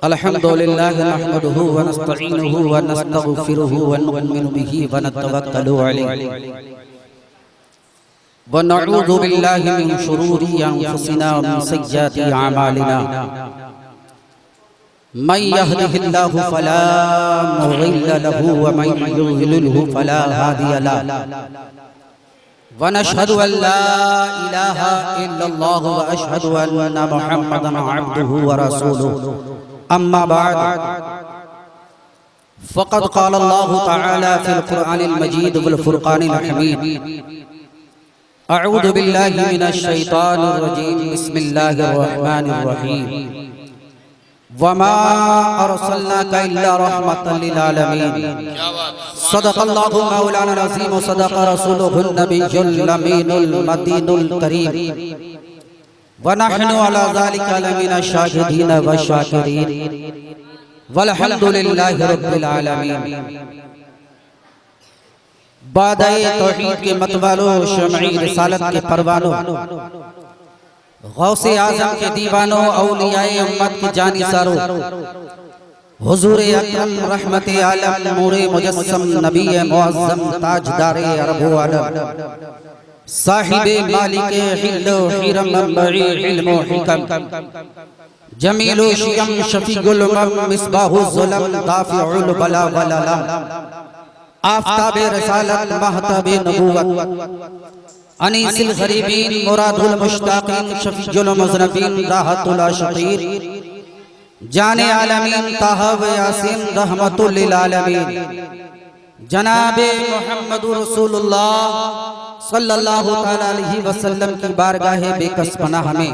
अल्हम्दुलिल्लाह नहमदुहु व नस्तईनुहु व नस्तगफिरुहु व नु'मिनु बिही व नतवक्कलु अलैहि व नऊज़ु बिल्लाहि मिन शुरूरि अनफुसिना व मिन सय्यिआति अमालिना मन यहदिहिल्लाहु फला मुज़िल्ल लहु व मन युज़लिलहु फला हादिय लहु व नशहदु अन ला इलाहा इल्लल्लाह व अशहदु अन्ना मुहम्मदन अब्दुहु व रसूलुहु अम्मा बाद फ़क़द क़ाल अल्लाहु तआला फ़िल क़ुरआनिल मजीद वल फ़ुरक़ानिल हमीद अऊज़ु बिल्लाहि मिनश शैतानिर रजीम बिस्मिल्लाहिर रहमानिर रहीम वमा अर्सलनाका इल्ला रहमतल लिल आलमीन सदक़ल्लाहु मौलाना अज़ीम व सदक़ रसूलुहुन नबियुल अमीनुल मतीनुल करीम व नहनु अला ज़ालिका लमिना शाहिदीन व शाकिरीन वल्हम्दुलिल्लाहि रब्बिल आलमीन। बादाए तौहीद के मतवालों, शमई रिसालत के परवानों, गौसे आज़म के दीवानों, औलियाए उम्मत के जानिसारों, हुजूर अकरम रहमत आलम नूरे मुजस्सम नबी मुअज़्ज़म ताजदारे अरब व आलम साहिबे मालिके हिल्लो हिरम मंबई इल्म व हिकम जमीलु शियम शफीउल उम्म मिसबाहुल ज़ुलम दाफिउल बला वल अलम आफ़ताबे रिसालत महताबे नबुव्वत अनीसिल गरीबीन मुरादुल मुश्ताकीन शफीउल मुज़नबीन राहतुल आशिकीन जाने आलमीन ताहा व यासीन रहमतुल लिल आलमीन जनाबे मुहम्मदुर रसूलुल्लाह सल्लल्लाहु तआला अलैहि वसल्लम की बारगाहे बेकस पनाह में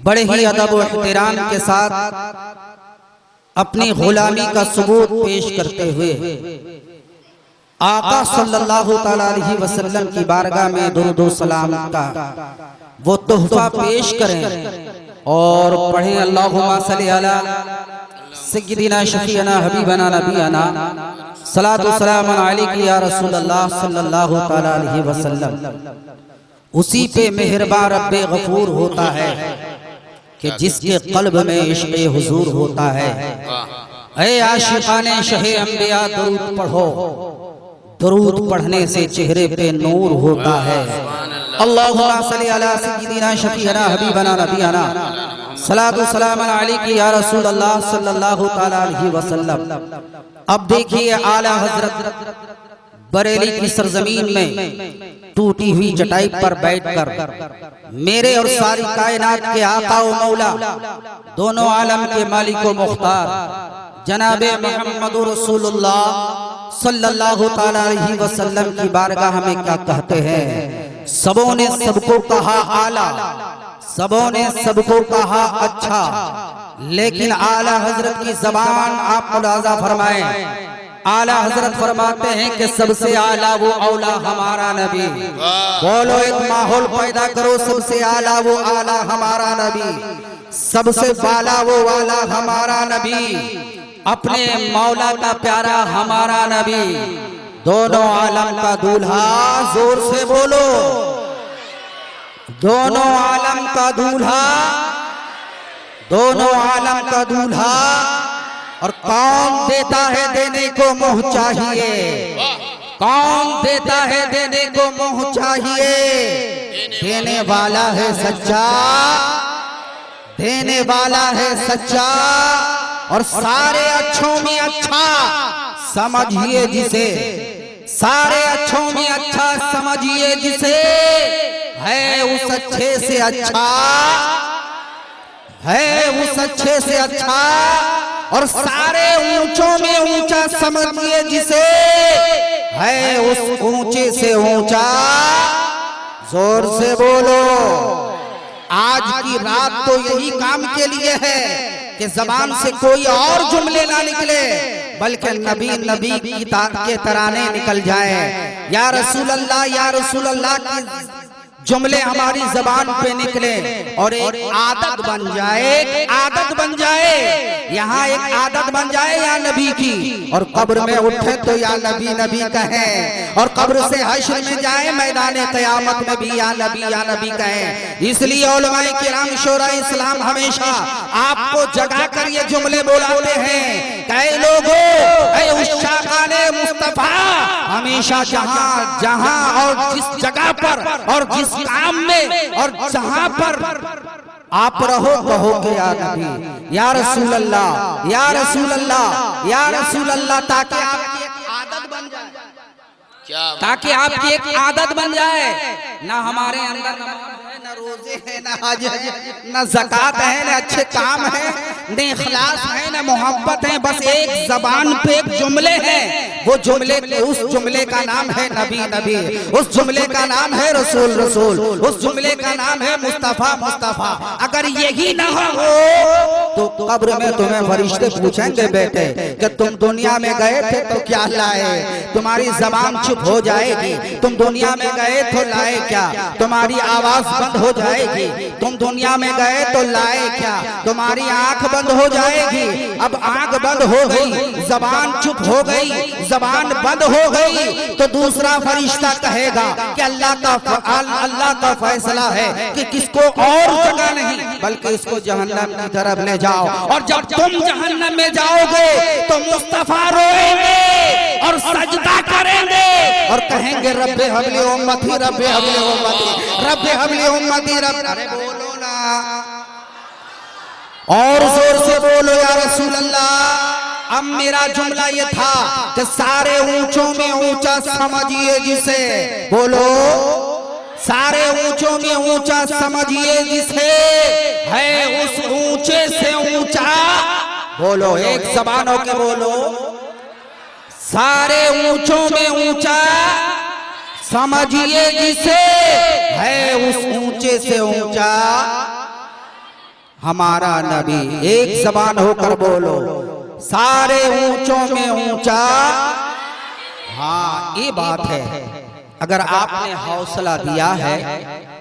बड़े ही अदब व एहतराम के साथ अपनी गुलामी का सबूत पेश करते हुए आका सल्लल्लाहु तआला अलैहि वसल्लम की बारगाह में दुरूद व सलाम का वो तोहफा पेश करें और पढ़ें अल्लाहुम्मा सल्ली अला सय्यिदिना शफीअना हबीबना नबीना सलातु सलाम अलैका या रसूल अल्लाह सल्लल्लाहु तआला अलैहि वसल्लम। उसी पे मेहरबान रब्बे गफूर होता है कि जिसके कल्ब में इश्क़ हुजूर होता है। ऐ आशिकाने शहे अंबिया दरूद पढ़ो, दरूद पढ़ने से चेहरे पे नूर होता है। अल्लाहुम्मा सल्ली अला सय्यिदिना शफीअना हबीबना नबीना सलातु सलाम अलैका या रसूल अल्लाह सल्लल्लाहु तआला अलैहि वसल्लम। अब देखिए आला हजरत बरेली की सरजमीन में टूटी हुई चटाई पर बैठकर मेरे और सारी कायनात के आका व मौला दोनों आलम के मालिक व मुख्तार जनाबे मुहम्मदुर रसूलुल्लाह सल्लल्लाहु तआला अलैहि वसल्लम की बारगाह में क्या कहते हैं। सबों ने सबको कहा आला, सबों ने सबको कहा अच्छा, लेकिन आला हजरत की जबान आप मुलाजा फरमाएं। आला हजरत फरमाते हैं कि सबसे आला वो औला हमारा नबी। बोलो एक माहौल पैदा करो, सबसे आला वो आला हमारा नबी, सबसे बाला वो वाला हमारा नबी, अपने मौला का प्यारा हमारा नबी, दोनों आलम का दूल्हा। जोर से बोलो, दोनों आलम का दूल्हा, दोनों आलम का दूल्हा। और कौन देता है देने को मुँह चाहिए, कौन देता है देने को मुँह चाहिए। देने वाला है सच्चा, देने वाला है सच्चा, और सारे अच्छों में अच्छा समझिए जिसे, सारे अच्छों में अच्छा समझिए जिसे, है उस अच्छे से अच्छा, है उस अच्छे से अच्छा, और सारे ऊंचों में ऊंचा समझिए जिसे, है उस ऊंचे से ऊंचा। जोर से बोलो। आज की रात तो यही काम के लिए है कि जबान से कोई और जुमले ना निकले, बल्कि नबी नबी के तराने निकल जाए। या रसूल अल्लाह, या रसूल अल्लाह की जुमले हमारी जबान पे निकले और एक आदत बन जाए, एक आदत बन जाए, यहाँ एक आदत बन जाए या नबी की, और कब्र में उठे तो या नबी नबी कहें, और कब्र से हश्र में जाए मैदान क़यामत में भी या नबी कहें। इसलिए उलमाए किराम शोरा इस्लाम हमेशा आपको जगा कर ये जुमले बोलाते हैं, कई लोगों उस शाकाने मुस्तफा हमेशा जहां जहां और जिस जगह पर और जिस काम में और जहां पर आप रहो कहोगे या नबी, या रसूल अल्लाह, या रसूल अल्लाह, या रसूल अल्लाह, ताकि आपकी एक आदत बन जाए, ताकि आपकी एक आदत बन जाए। ना हमारे अंदर नमाज है, ना रोजे है, ना हज है, ना ज़कात है, ना अच्छे काम है, ना इखलास है, ना मोहब्बत है, बस एक जबान पे एक जुमले हैं। वो जुमले, उस जुमले का नाम है नबी नबी, उस जुमले का नाम है रसूल रसूल, उस जुमले का नाम है मुस्तफा मुस्तफा। अगर यही ना हो तो कब्र में तुम्हें फरिश्ते पूछेंगे बेटे कि तुम दुनिया में गए थे तो क्या लाए, तुम्हारी जबान चुप हो जाएगी। तुम दुनिया में गए तो लाए क्या, तुम्हारी आवाज बंद हो जाएगी। तुम दुनिया में गए तो लाए क्या, तुम्हारी आंख बंद हो जाएगी। अब आंख बंद हो गई, जबान चुप हो गई, जबान बंद हो गई, तो दूसरा फरिश्ता कहेगा कि अल्लाह का फैसला है कि किसको और जगह नहीं बल्कि इसको जहन्नम की तरफ ले जाओ। और जब तुम जहन्नम में जाओगे तो मुस्तफा रोएंगे और सजदा करेंगे और कहेंगे रब्बे हबली उम्मती, रब्बे हबली उम्मती, रब्बे हबली उम्मती, रब्बे। अरे बोलो ना, और जोर से बोलो या रसूल अल्लाह। अब मेरा जुमला ये था कि सारे ऊंचों में ऊंचा समझिए जिसे, बोलो, सारे ऊंचों में ऊंचा समझिए जिसे है उस ऊंचे से ऊंचा, बोलो एक ज़बान होके बोलो, सारे ऊंचों में ऊंचा समझिए जिसे है उस ऊंचे से ऊंचा हमारा नबी। एक ज़बान होकर बोलो, सारे ऊंचों में ऊंचा। हाँ, ये बात है। अगर आपने हौसला दिया है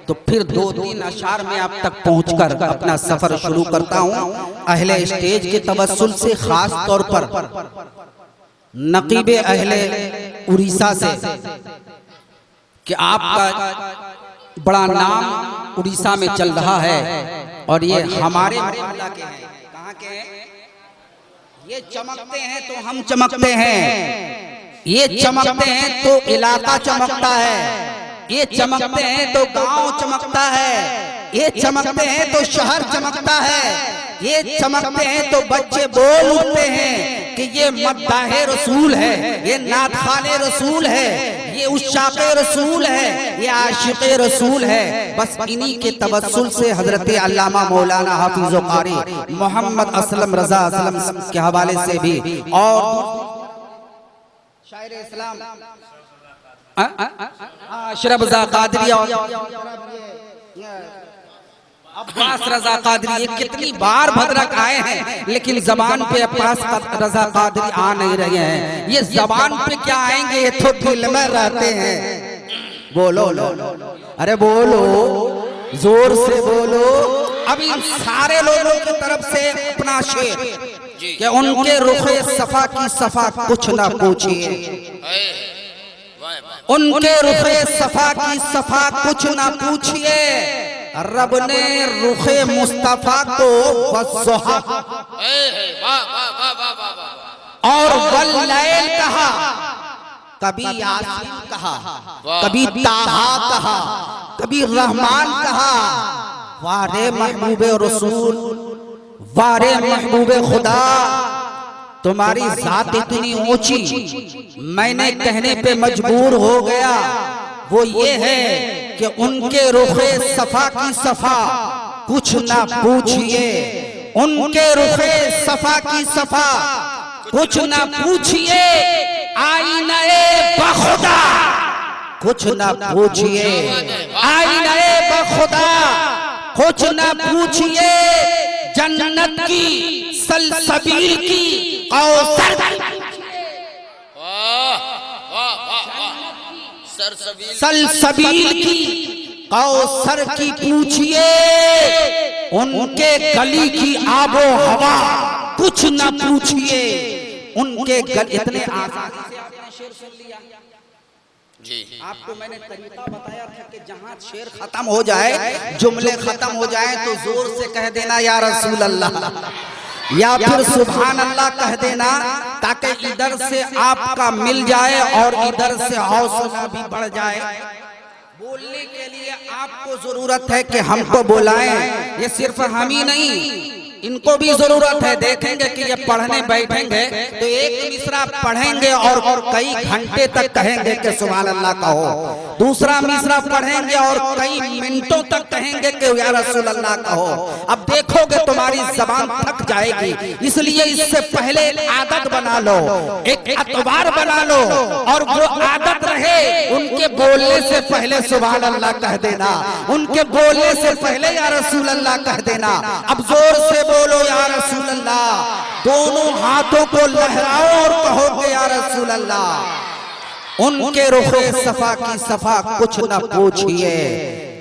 तो फिर 2-3 अशार में आप तक पहुंचकर अपना सफर शुरू करता हूं। अहले स्टेज के तवस्सुल से खास तौर पर नकीबे अहले उड़ीसा से कि आपका बड़ा नाम उड़ीसा में चल रहा है और ये हमारे मोहल्ला के हैं। कहाँ के हैं? ये चमकते हैं तो हम चमकते हैं, ये चमकते हैं तो इलाका चमकता है, ये चमकते हैं तो गांव चमकता है, ये चमकते हैं तो शहर चमकता है, ये चमकते हैं तो बच्चे बोल उठते हैं कि ये मद्दाहे रसूल है, ये नातखाने रसूल है, ये उशाक़े रसूल है, ये आशिक़े रसूल है। बस इन्हीं के तवस्सुल से हजरत अल्लामा मौलाना हाफिज़ व क़ारी मोहम्मद असलम रज़ा असलम के हवाले से भी और शायर इस्लाम अशरफ रज़ा क़ादरी और अब्बास रज़ा क़ादरी, ये कितनी बार भद्रक आए हैं लेकिन जबान पे अब्बास रज़ा क़ादरी आ नहीं रहे हैं। ये जबान पे क्या आएंगे, ये तो दिल में रहते हैं। बोलो लो, अरे बोलो, जोर से बोलो। अब इन सारे लोगों की तरफ से अपना शेर कि उनके रुखे सफा की सफा कुछ ना पूछिए, उनके रुखे सफा की सफा कुछ ना पूछिए, रब ने रुखे मुस्तफा को वज़्ज़ुहा और वल्लैल कहा, कभी यासीन कहा, कभी ताहा कहा, कभी रहमान कहा। वारे महबूबे रसूल, वारे महबूबे खुदा, तुम्हारी जात इतनी ऊंची मैंने कहने पे मजबूर हो गया। वो ये है कि उनके रुखे सफा की सफा कुछ ना पूछिए, उनके रुखे सफा की सफा कुछ ना पूछिए, आईने बखुदा कुछ ना पूछिए, आईने बखुदा कुछ ना पूछिए, जन्नत की सलसबील की कौसर सलसबील की कौसर की पूछिए, उनके गली की आबो हवा कुछ न पूछिए, उनके गली। इतने आसानी से आपने शेर सुन लिया जी। आपको मैंने तरीका बताया था कि जहां शेर खत्म हो जाए, जुमले खत्म हो जाए, तो जोर से कह देना या रसूल अल्लाह या फिर सुभान अल्लाह कह देना, ताकि इधर से आपका मिल जाए और इधर से हौसला भी बढ़ जाए। बोलने के लिए आपको जरूरत है कि हमको बुलाएं, ये सिर्फ हम ही नहीं, इनको भी जरूरत है। देखेंगे कि ये पढ़ने बैठेंगे तो एक मिसरा पढ़ेंगे और कई घंटे तक कहेंगे कि सुभान अल्लाह कहो, दूसरा मिसरा पढ़ेंगे और कई मिनटों तक कहेंगे कि या रसूल अल्लाह कहो। अब देखोगे तुम्हारी जबान थक जाएगी, इसलिए इससे पहले एक आदत बना लो, एक एतबार बना लो, और वो आदत रहे उनके बोलने से पहले सुभान अल्लाह कह देना, उनके बोलने से पहले या रसूल अल्लाह कह देना। अब जोर से बोलो या रसूल अल्लाह, दोनों हाथों को लहराओ और कहो कि या रसूल अल्लाह। उनके रुखे सफा की सफा कुछ न पूछिए,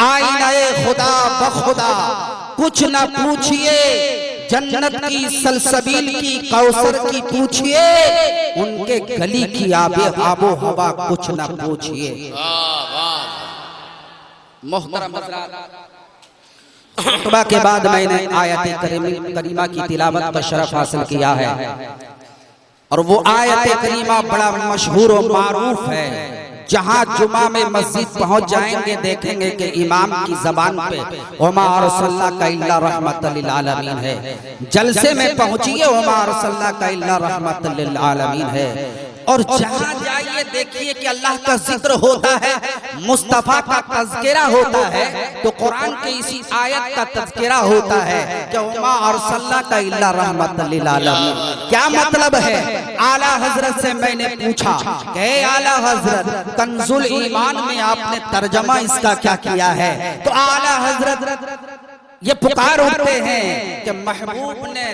आईनाए खुदा बखुदा कुछ न पूछिए, जन्नत की सलसबील की कौसर की पूछिए, उनके गली की आबो हवा कुछ न पूछिए। मोहतरम हज़रात, खुतबा के बाद मैंने आयत करीमा की तिलावत का शरफ हासिल किया है, और वो आयत करीमा बड़ा मशहूर और मारूफ है। जहां जुमा में मस्जिद पहुंच जाएंगे, देखेंगे कि इमाम की जबान पे वमा अरसलनाका इल्ला रहमतल लिल आलमीन है। जलसे में पहुंचिए, वमा अरसलनाका इल्ला रहमतल लिल आलमीन है। और जहां जाइए देखिए कि अल्लाह का जिक्र होता है, मुस्तफा का तज़किरा होता है, तो कुरान के इसी आयत का तज़किरा होता है कि वमा अरसलनाका इल्ला रहमतल लिल आलमीन। क्या मतलब है? आला हजरत से मैंने पूछा कि आला हजरत, कंजुल ईमान में आपने तर्जमा इसका क्या किया है? तो आला हजरत ये पुकार उठते हैं कि महबूब ने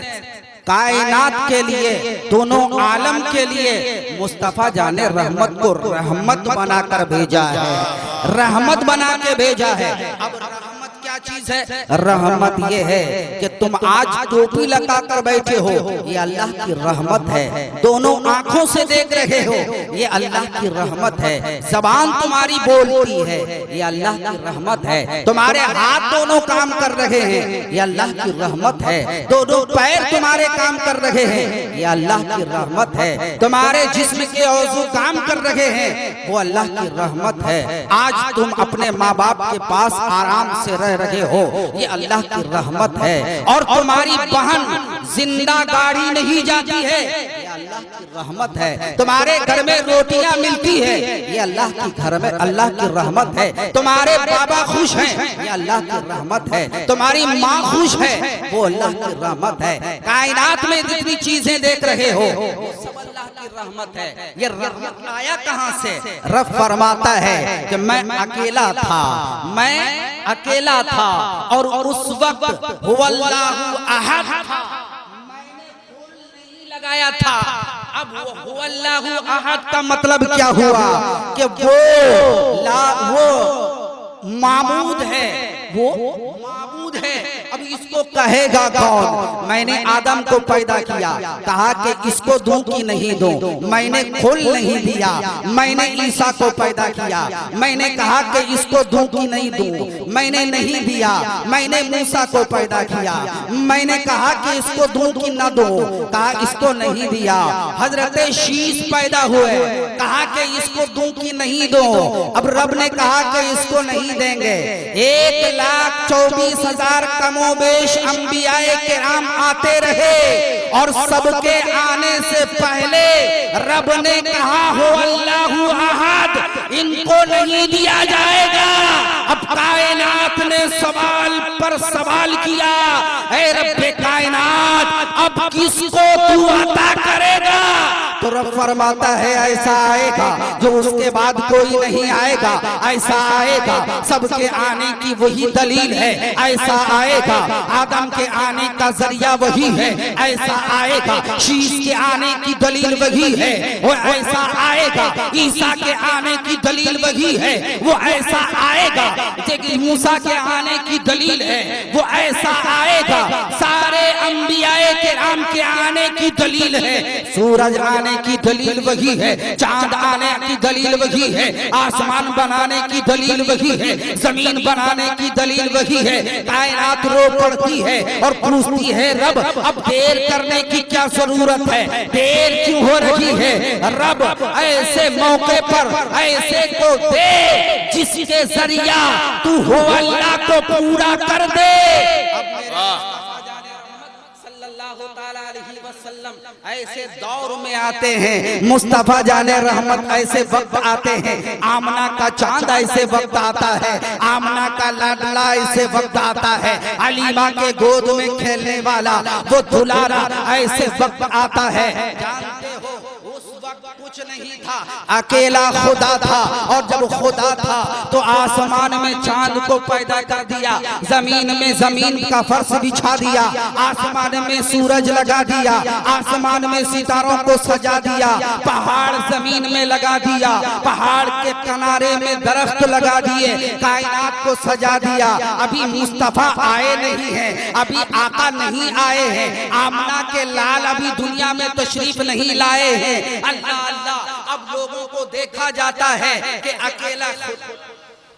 कायनात के लिए, दोनों आलम के लिए मुस्तफा जाने रहमत को रहमत बनाकर भेजा है, रहमत बना के भेजा है। अब रहमत क्या चीज है? रहमत ये है कि तुम आज टोपी लगा कर बैठे हो, ये अल्लाह की रहमत है। दोनों आंखों से देख रहे हो, ये अल्लाह की रहमत है। जबान तुम्हारी बोलती है, ये अल्लाह की रहमत है। तुम्हारे हाथ दोनों काम कर रहे हैं, ये अल्लाह की रहमत है। दोनों पैर तुम्हारे काम कर रहे हैं, ये अल्लाह की रहमत है। तुम्हारे जिस्म के औज़ू काम कर रहे हैं, वो अल्लाह की रहमत है। आज तुम अपने माँ बाप के पास आराम से रह रहे हो, ये अल्लाह की रहमत है। और तुम्हारी बहन जिंदा गाड़ी नहीं जाती है, ये अल्लाह की रहमत है। तुम्हारे घर में रोटियां मिलती है, ये अल्लाह की घर में अल्लाह की रहमत है। तुम्हारे बाबा खुश हैं, ये अल्लाह की रहमत है। तुम्हारी माँ खुश है, वो अल्लाह की रहमत है। कायनात में जितनी चीजें देख रहे हो, सब अल्लाह की रहमत है। ये रहमत आया कहां से? रब फरमाता है कि मैं अकेला था, मैं अकेला था, और उस वक्त हुवल्लाहु अहद था, मैंने फूल नहीं लगाया था। अब वो हुवल्लाहु अहद का मतलब क्या हुआ? कि वो माबूद है, वो माबूद है। अब इसको कहेगा कौन? मैंने आदम को पैदा किया, कहा कि इसको दूं कि नहीं दूं। मैंने खोल नहीं दिया, मैंने ईसा को पैदा किया, मैंने कहा कि इसको दूं कि नहीं दूं। मैंने नहीं दिया, मैंने मूसा को पैदा किया, मैंने कहा कि इसको दूं कि न दूं, कहा इसको नहीं दिया। हजरत शीश पैदा हुए, कहा कि इसको दूं कि नहीं दूं। अब रब ने कहा कि इसको नहीं देंगे। 1,24,000 कमोबेश अंबियाए किराम आते रहे, और सबके आने से पहले रब ने कहा हो अल्लाहु अहद, इनको नहीं दिया जाएगा। अब कायनात ने सवाल पर सवाल किया, ऐ रब्बे कायनात, अब किसको तू अता करेगा? तो रब फरमाता है ऐसा आएगा जो उसके बाद कोई नहीं आएगा, ऐसा आएगा सबके आने की वही दलील है, ऐसा आएगा आदम के आने का जरिया वही है, ऐसा आएगा शीश के आने की दलील वही है, वो ऐसा आएगा ईसा के आने की दलील वही है, वो ऐसा आएगा मूसा के आने की दलील है, वो ऐसा आएगा सारे अंबियाए किराम के आने की दलील है, सूरज आने की दलील वही है, चांद आने की दलील वही है, आसमान बनाने की दलील वही है, जमीन बनाने की दलील वही है, कायनात रो पड़ती है और पूछती है रब अब देर करने की क्या जरूरत है, देर क्यों हो रही है, रब ऐसे मौके पर ऐसे को दे जिसके जरिया तू हो अल्लाह को पूरा कर दे। ऐसे दौर में आते हैं मुस्तफा जाने रहमत, ऐसे वक्त आते हैं आमना का चांद ऐसे वक्त आता है, आमना का लाडला ऐसे वक्त आता है, अलीमा के गोद में खेलने वाला वो दुलारा ऐसे वक्त आता है। जानते हो उस वक्त कुछ नहीं था, अकेला खुदा था, और जब खुदा था तो आसमान में चांद को पैदा कर दिया, जमीन में जमीन का फर्श बिछा दिया, आसमान में सूरज लगा दिया, आसमान में सितारों को सजा दिया, पहाड़ जमीन में लगा दिया, पहाड़ के किनारे में दरख्त लगा दिए, कायनात को सजा दिया। अभी मुस्तफा आए नहीं है, अभी आका नहीं आए हैं, आमना के लाल अभी दुनिया में तशरीफ नहीं लाए हैं। अल्लाह अल्लाह अब लोगों को देखा जाता है कि अकेला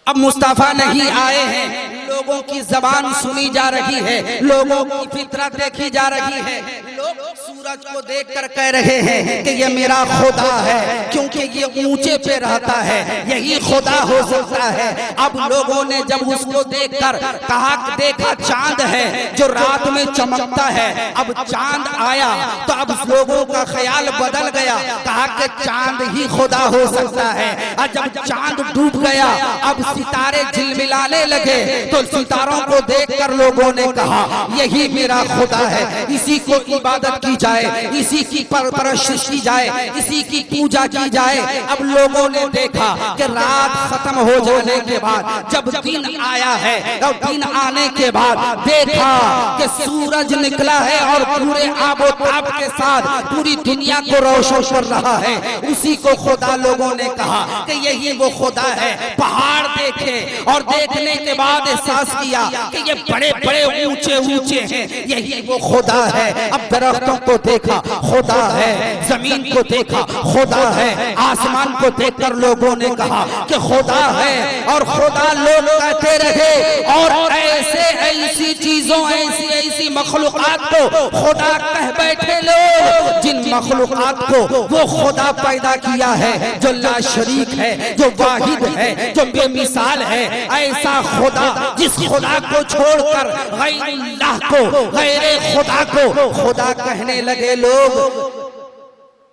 अब मुस्तफा नहीं आए हैं, लोगों की जबान सुनी जा रही है, लोगों की फितरत देखी जा रही है, लोग सूरज को देखकर कह रहे हैं कि ये मेरा खुदा है, क्योंकि ये ऊंचे पे रहता है, यही खुदा हो सकता है। अब लोगों ने जब उसको देखकर कहा देखा चांद है जो रात में चमकता है, अब चांद आया तो अब लोगों का ख्याल बदल गया, कहा कि चांद ही खुदा हो सकता है। और जब चांद डूब गया अब सितारे झिलमिलाने लगे तो सितारों को देखकर लोगों ने कहा यही मेरा खुदा है, इसी को इबादत की जाए, इसी की परवरिश की जाए, इसी की पूजा की जाए। अब लोगों ने देखा कि रात खत्म हो जाने के बाद जब दिन आया है, और दिन आने के बाद देखा कि सूरज निकला है और पूरे आबोताब के साथ पूरी दुनिया को रोशन कर रहा है, उसी को खुदा लोगों ने कहा कि यही वो खुदा है। पहाड़ देखे और देखने के बाद एहसास किया कि ये बड़े बड़े ऊंचे ऊंचे हैं, यही वो खुदा है। अब दरख्तों को देखा खुदा है, जमीन को देखा खुदा है, आसमान को देखकर लोगों ने कहा कि खुदा है, और खुदा लोग कहते रहे, और ऐसे ऐसी चीजों ऐसी ऐसी मखलूकात को खुदा कह बैठे लोग, जिन मखलूकात को वो खुदा पैदा किया है, जो ला शरीक है, जो वाहिद है, जो बेमिसाल है। ऐसा खुदा जिस खुदा को छोड़कर गैरुल्लाह को, गैरे खुदा को खुदा कहने लगे लोग।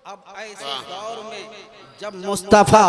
अब ऐसे दौर में जब मुस्तफा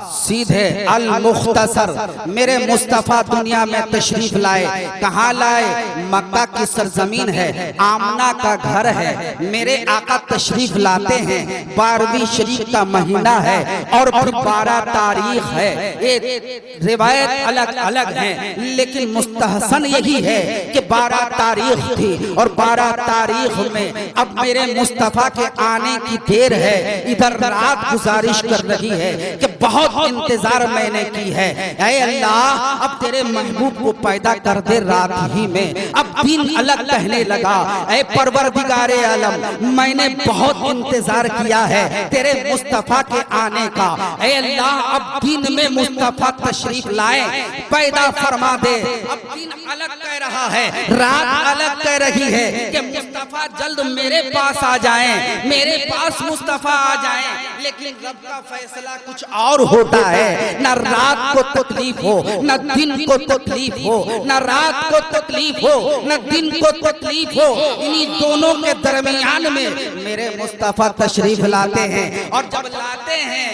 सीधे अल मुख्तसर मेरे मुस्तफा दुनिया में तशरीफ लाए, कहाँ लाए? मक्का की सरजमीन है, आमना का घर है, मेरे आका तशरीफ लाते हैं, 12वीं शरीफ का महीना है और फिर 12 तारीख है। एक रिवायत अलग अलग है, लेकिन मुस्तहसन यही है कि 12 तारीख थी और 12 तारीख में अब मेरे मुस्तफा के आने की देर है। इधर रात गुजारिश कर रही है कि बहुत इंतजार मैंने की है, ऐ अल्लाह अब तेरे महबूब को पैदा कर दे रात ही में। अब दिन अलग कहने लगा, ऐ परवरदिगारे आलम मैंने बहुत इंतजार किया है तेरे मुस्तफा के आने का, ऐ अल्लाह अब दिन में मुस्तफा तशरीफ लाए, पैदा फरमा दे। अब दिन अलग कह रहा है, रात अलग कह रही है कि मुस्तफा जल्द मेरे पास आ जाएं, मेरे पास मुस्तफा आ जाएं। लेकिन रब का फैसला कुछ और होता है, न रात को तकलीफ हो, न दिन को तकलीफ हो, न रात को तकलीफ हो, न दिन को तकलीफ हो। इन्हीं दोनों के दरमियान में मेरे मुस्तफा तशरीफ लाते हैं। और जब लाते हैं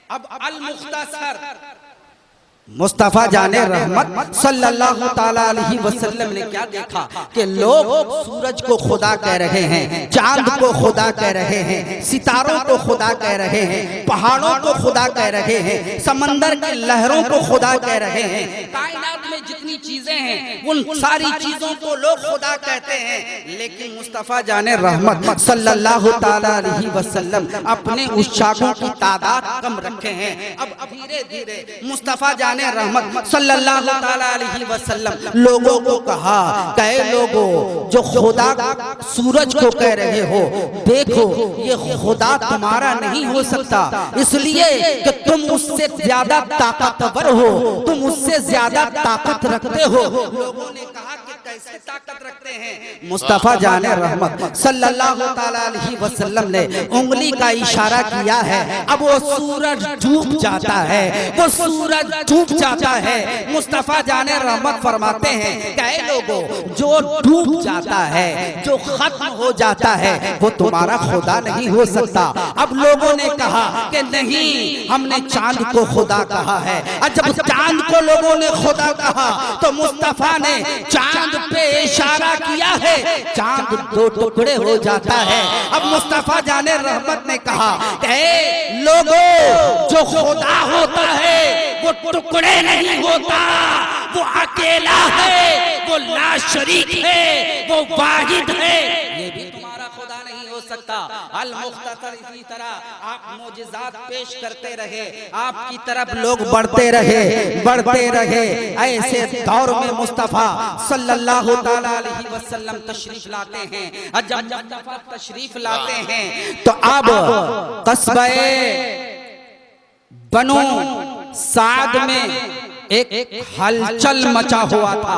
अब अल मुख्तसर मुस्तफा जाने रहमत सल्लल्लाहु ताला अलैहि वसल्लम ने क्या देखा कि लोग सूरज को खुदा कह रहे हैं, चांद को खुदा कह रहे हैं, सितारों को खुदा कह रहे हैं, पहाड़ों को खुदा कह रहे हैं, समंदर की लहरों को खुदा कह रहे हैं। कायनात में जितनी चीजें हैं उन सारी चीजों को लोग खुदा कहते हैं, लेकिन मुस्तफा जाने रहमत सल्लल्लाहु ताला अलैहि वसल्लम अपने उस शाखों की तादाद कम रखे हैं। अब धीरे धीरे मुस्तफा जाने रहमत सल्लल्लाहु ताला अलैहि वसल्लम लोगों को कहा, कहे लोगों जो खुदा सूरज को कह रहे हो, देखो ये खुदा तुम्हारा नहीं हो सकता, इसलिए कि तुम उससे ज्यादा ताकतवर हो, तुम उससे ज्यादा ताकत रखते हो। लोगों ने कहा कि कैसे ताकत रखते हैं? मुस्तफा जाने रहमत सल्लल्लाहु ताला अलैहि वसल्लम ने उंगली का इशारा किया है। अब वो सूरज डूब जाता है, वो सूरज डूब जाता है। मुस्तफा जाने रहमत फरमाते हैं, कहे लोगों जो डूब जाता है, जो खत्म हो जाता है, वो तुम्हारा खुदा नहीं हो सकता। अब लोगों ने कहा कि नहीं, हमने चांद को खुदा कहा है। और जब चांद को लोगों ने खुदा कहा तो मुस्तफा ने चांद पे इशारा किया है, चांद दो टुकड़े हो जाता है। अब मुस्तफा जाने रहमत ने कहा कि लोगों जो खुदा होता है वो टुकड़े नहीं होता, वो अकेला है, वो लाशरीक है, वो वाहिद है। ये भी तुम्हारा खुदा नहीं हो सकता। अल मुख्तसर इसी तरह आप मोजिज़ात पेश करते रहे, आपकी तरफ लोग बढ़ते रहे। ऐसे दौर में मुस्तफा सल्लल्लाहु ताला अलैहि वसल्लम तशरीफ लाते हैं। और जब मुस्तफा तशरीफ लाते हैं तो अब कस्बे बनो साद में एक हलचल मचा हुआ था।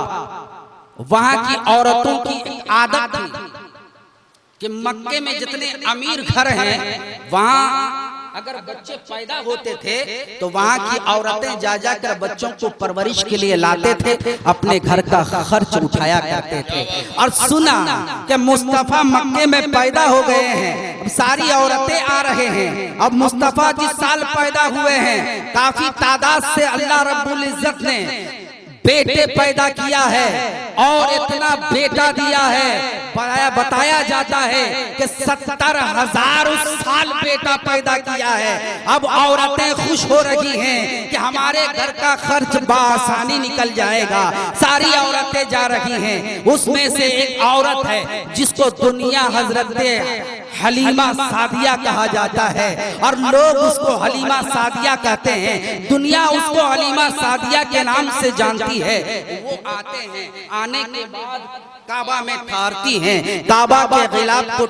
वहां की औरतों की आदत थी कि मक्के में जितने अमीर घर हैं वहां अगर बच्चे पैदा होते थे तो वहां की औरतें जा जाकर बच्चों को परवरिश के लिए लाते थे, अपने घर का खर्च उठाया करते थे। और सुना कि मुस्तफा मक्के में पैदा हो गए हैं, अब सारी औरतें आ रहे हैं। अब मुस्तफा जिस साल पैदा हुए हैं, काफी तादाद से अल्लाह रब्बुल इज्जत ने बेटे पैदा किया है और इतना बेटा दिया है, बताया जाता है कि 70,000 साल बेटा पैदा किया है। अब औरतें खुश हो रही हैं कि हमारे घर का खर्च बासानी निकल जाएगा। सारी औरतें जा रही हैं। उसमें से एक औरत है जिसको दुनिया हजरत हलीमा सादिया कहा जाता है और लोग उसको हलीमा सादिया कहते हैं। दुनिया उसको हलीमा सादिया के नाम से जानती है। वो आते हैं, आने के बाद काबा में ठहरती हैं, काबा के खिलाफ को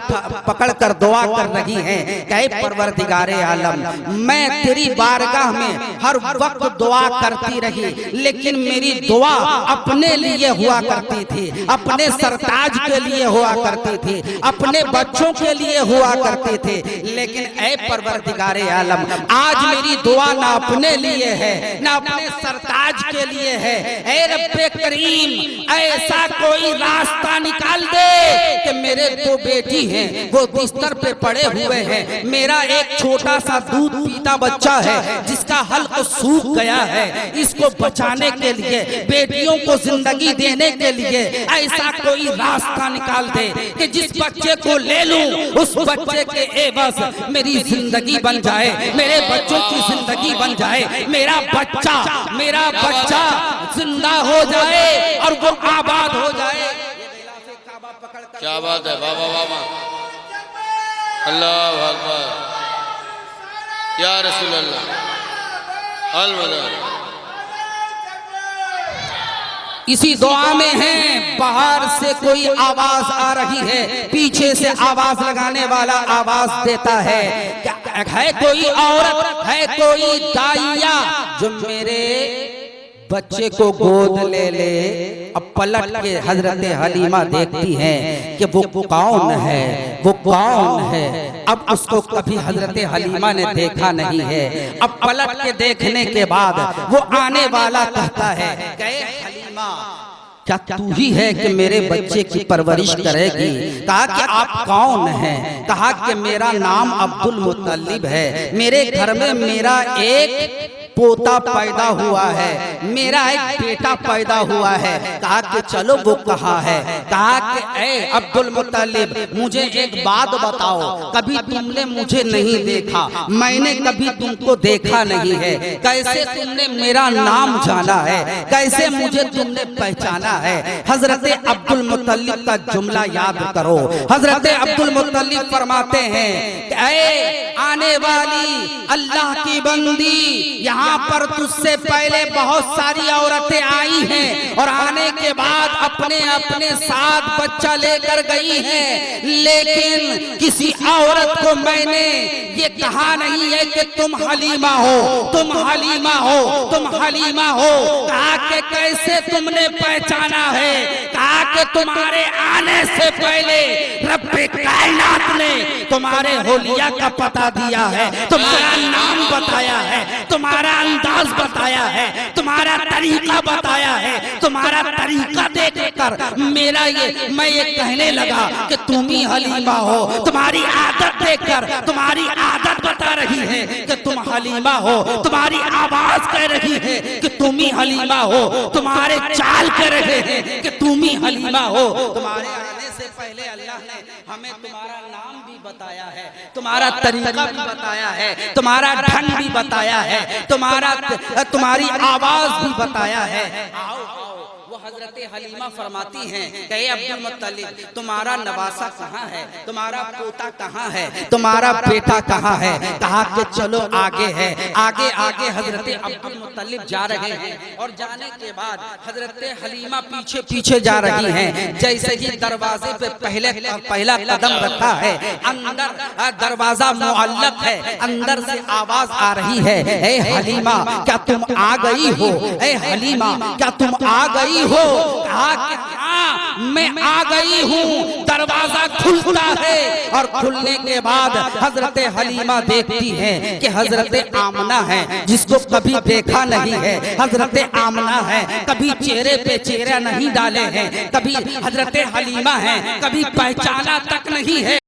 पकड़ कर दुआ कर रही हैं, कहे परवरदिगारे आलम, मैं तेरी बारगाह में हर वक्त दुआ करती रही, लेकिन मेरी दुआ अपने लिए हुआ करती थी, अपने सरताज के लिए हुआ करती थी, अपने बच्चों के लिए हुआ करती थी। लेकिन ऐ परवरदिगारे आलम, आज मेरी दुआ ना अपने लिए है ना अपने सरताज के लिए है। ऐ रब्बे करीम, ऐसा कोई रास्ता निकाल दे कि मेरे दो बेटी हैं वो बिस्तर पे पड़े हुए हैं, मेरा एक छोटा सा दूध पीता बच्चा है जिसका हल्क सूख गया है, इसको बचाने के लिए, बेटियों को जिंदगी देने के लिए ऐसा कोई रास्ता निकाल दे कि जिस बच्चे को ले लूं उस बच्चे के एवज मेरी जिंदगी बन जाए, मेरे बच्चों की जिंदगी बन जाए, मेरा बच्चा जिंदा हो जाए और वो आबाद हो जाए। क्या बात है, बाबा बाबा, अल्लाह अकबर, या रसूल अल्लाह, अल-मदद। इसी दुआ में है, बाहर से कोई आवाज आ रही है, पीछे से आवाज लगाने वाला आवाज देता है, है कोई औरत, है कोई दाइया जो मेरे बच्चे को गोद ले ले। अब पलट के हजरत हलीमा देखती हैं कि वो कौन है, वो कौन है। अब उसको कभी हजरत हलीमा ने देखा नहीं है। अब पलट के देखने के बाद वो आने वाला कहता है, हलीमा क्या तू ही है कि मेरे बच्चे की परवरिश करेगी? कहा कि आप कौन हैं? कहा कि मेरा नाम अब्दुल मुत्तलिब है, मेरे घर में मेरा एक पोता पैदा हुआ है, मेरा एक बेटा पैदा हुआ है। कहा कि चलो वो कहाँ है? कहा कि ए अब्दुल मुत्तलिब, मुझे एक बात बताओ, कभी तुमने मुझे नहीं देखा, मैंने कभी तुमको देखा नहीं है, कैसे तुमने मेरा नाम जाना है, कैसे मुझे तुमने पहचाना है? हजरत अब्दुल मुत्तलिब का जुमला याद करो। हजरत अब्दुल मुत्तलिब फरमाते हैं कि ऐ आने वाली अल्लाह की बंदी, यहाँ पर तुझसे पहले बहुत सारी औरतें आई हैं और आने के बाद अपने अपने साथ बच्चा लेकर गई हैं, लेकिन किसी औरत को मैंने ये कहा नहीं है कि तुम हलीमा हो, तुम हलीमा हो, तुम हलीमा हो। कहा कि कैसे तुमने पहचाना है? कहा कि तुम्हारे आने से पहले रब्बे कायनात ने तुम्हारे होलिया का पता दिया है, तुम्हारा नाम बताया है, तुम्हारा अंदाज बताया है, तुम्हारा तरीका बताया है। तुम्हारा तरीका देखकर मैं ये कहने लगा कि तुम ही हलीमा हो। तुम्हारी आदत देखकर तुम्हारी आदत बता रही है कि तुम हलीमा हो, तुम्हारी आवाज कह रही है कि तुम ही हलीमा हो, तुम्हारे चाल कह रहे हैं कि तुम ही हलीमा हो। तुम्हारे आने से पहले अल्लाह ने हमें तुम्हारा नाम भी बताया है, तुम्हारा तरीका भी बताया है, तुम्हारा ढंग भी बताया है, तुम्हारी आवाज भी बताया है। आओ वो हजरत हलीमा फरमाती हैं कि अब्दुल मुत्तलिब, तुम्हारा नवासा कहाँ है, तुम्हारा पोता कहाँ है, तुम्हारा बेटा कहाँ है? कहा कि चलो आगे है। आगे आगे हजरत अब्दुल मुत्तलिब जा रहे हैं और जाने के बाद हजरत हलीमा पीछे पीछे जा रही हैं। जैसे ही दरवाजे पे पहला कदम रखा है, अंदर दरवाजा मुअल्लक है, अंदर से आवाज आ रही है, ए हलीमा क्या तुम आ गई हो? ए हलीमा क्या तुम आ गई हो? कहा कि हाँ मैं आ गई हूँ। दरवाजा खुलता है और खुलने के बाद हजरत हलीमा देखती हैं कि हजरत आमना है, जिसको कभी देखा नहीं है। हजरत आमना है, कभी चेहरे पे चेहरा नहीं डाले हैं, कभी हजरत हलीमा है, कभी पहचाना तक नहीं है।